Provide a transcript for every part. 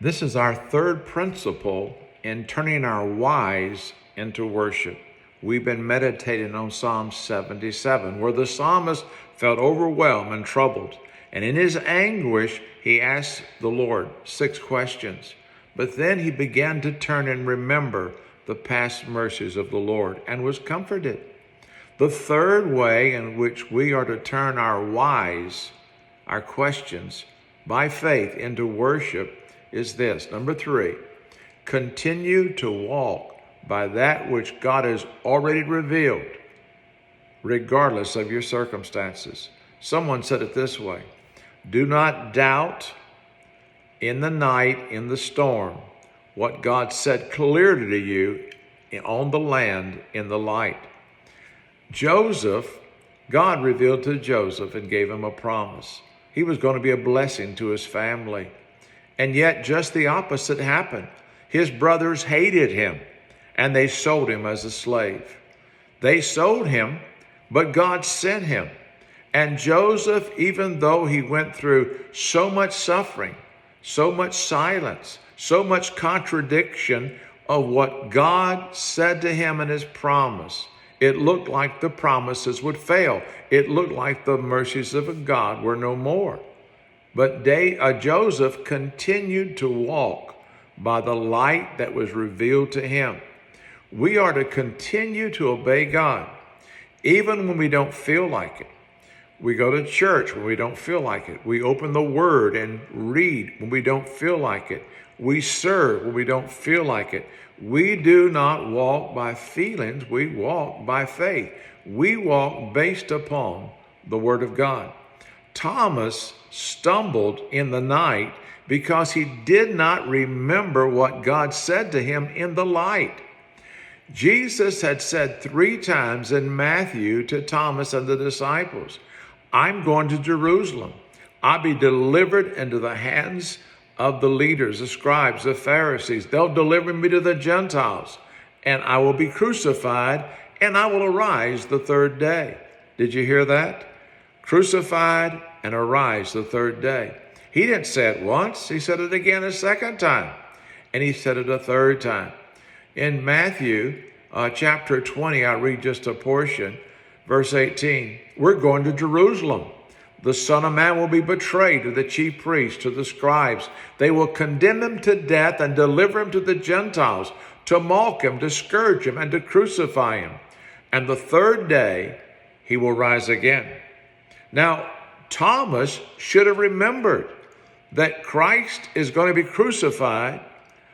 This is our third principle in turning our whys into worship. We've been meditating on Psalm 77, where the psalmist felt overwhelmed and troubled. And in his anguish, he asked the Lord 6 questions. But then he began to turn and remember the past mercies of the Lord and was comforted. The third way in which we are to turn our whys, our questions, by faith into worship is this. Number 3, continue to walk by that which God has already revealed, regardless of your circumstances. Someone said it this way: do not doubt in the night, in the storm, what God said clearly to you on the land in the light. Joseph, God revealed to Joseph and gave him a promise. He was going to be a blessing to his family. And yet just the opposite happened. His brothers hated him and they sold him as a slave. They sold him, but God sent him. And Joseph, even though he went through so much suffering, so much silence, so much contradiction of what God said to him in his promise, it looked like the promises would fail. It looked like the mercies of God were no more. But Joseph continued to walk by the light that was revealed to him. We are to continue to obey God, even when we don't feel like it. We go to church when we don't feel like it. We open the Word and read when we don't feel like it. We serve when we don't feel like it. We do not walk by feelings. We walk by faith. We walk based upon the Word of God. Thomas stumbled in the night because he did not remember what God said to him in the light. Jesus had said 3 times in Matthew to Thomas and the disciples, I'm going to Jerusalem. I'll be delivered into the hands of the leaders, the scribes, the Pharisees. They'll deliver me to the Gentiles, and I will be crucified, and I will arise the 3rd day. Did you hear that? Crucified and arise the 3rd day. He didn't say it once. He said it again a 2nd time, and he said it a 3rd time. In Matthew chapter 20, I read just a portion, verse 18. We're going to Jerusalem. The Son of Man will be betrayed to the chief priests, to the scribes. They will condemn him to death and deliver him to the Gentiles, to mock him, to scourge him, and to crucify him. And the 3rd day, he will rise again. Now, Thomas should have remembered that Christ is going to be crucified,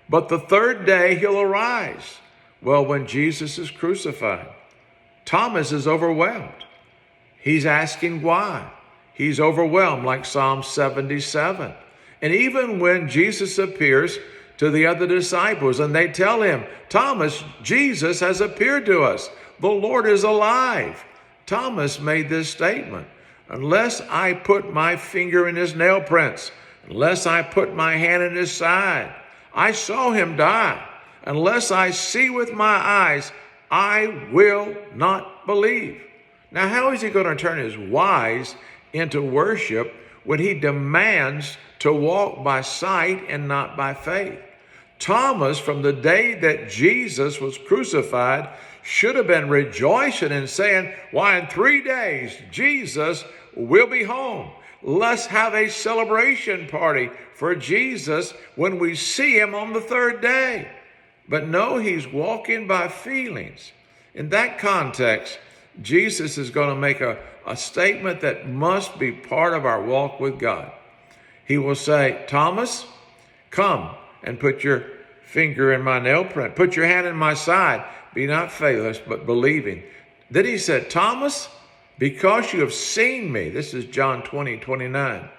but the 3rd day he'll arise. Well, when Jesus is crucified, Thomas is overwhelmed. He's asking why. He's overwhelmed, like Psalm 77. And even when Jesus appears to the other disciples and they tell him, Thomas, Jesus has appeared to us. The Lord is alive. Thomas made this statement: unless I put my finger in his nail prints, unless I put my hand in his side, I saw him die. Unless I see with my eyes, I will not believe. Now, how is he going to turn his whys into worship when he demands to walk by sight and not by faith? Thomas, from the day that Jesus was crucified, should have been rejoicing and saying, why, in 3 days, Jesus will be home. Let's have a celebration party for Jesus when we see him on the 3rd day. But no, he's walking by feelings. In that context, Jesus is going to make a statement that must be part of our walk with God. He will say, Thomas, come and put your finger in my nail print. Put your hand in my side. Be not faithless, but believing. Then he said, Thomas, because you have seen me, this is John 20:29,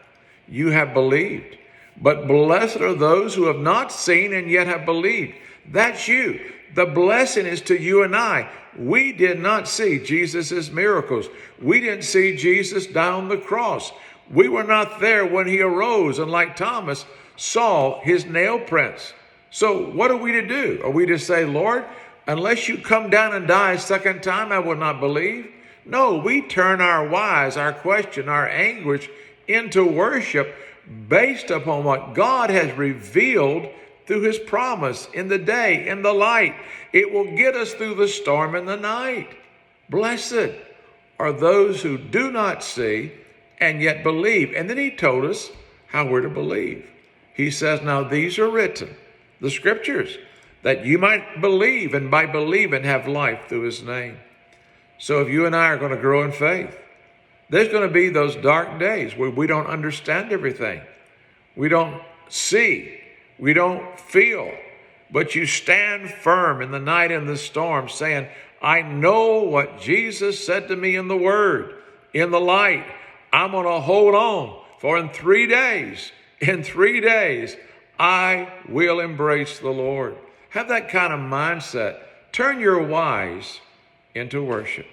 you have believed. But blessed are those who have not seen and yet have believed. That's you. The blessing is to you and I. We did not see Jesus' miracles. We didn't see Jesus die on the cross. We were not there when he arose and, like Thomas, saw his nail prints. So what are we to do? Are we to say, Lord, unless you come down and die a 2nd time, I will not believe? No, we turn our whys, our question, our anguish into worship based upon what God has revealed through his promise in the day, in the light. It will get us through the storm in the night. Blessed are those who do not see and yet believe. And then he told us how we're to believe. He says, now these are written, the scriptures, that you might believe, and by believing have life through his name. So if you and I are going to grow in faith, there's going to be those dark days where we don't understand everything. We don't see. We don't feel. But you stand firm in the night and the storm, saying, I know what Jesus said to me in the Word, in the light. I'm going to hold on, for in 3 days, I will embrace the Lord. Have that kind of mindset. Turn your whys into worship.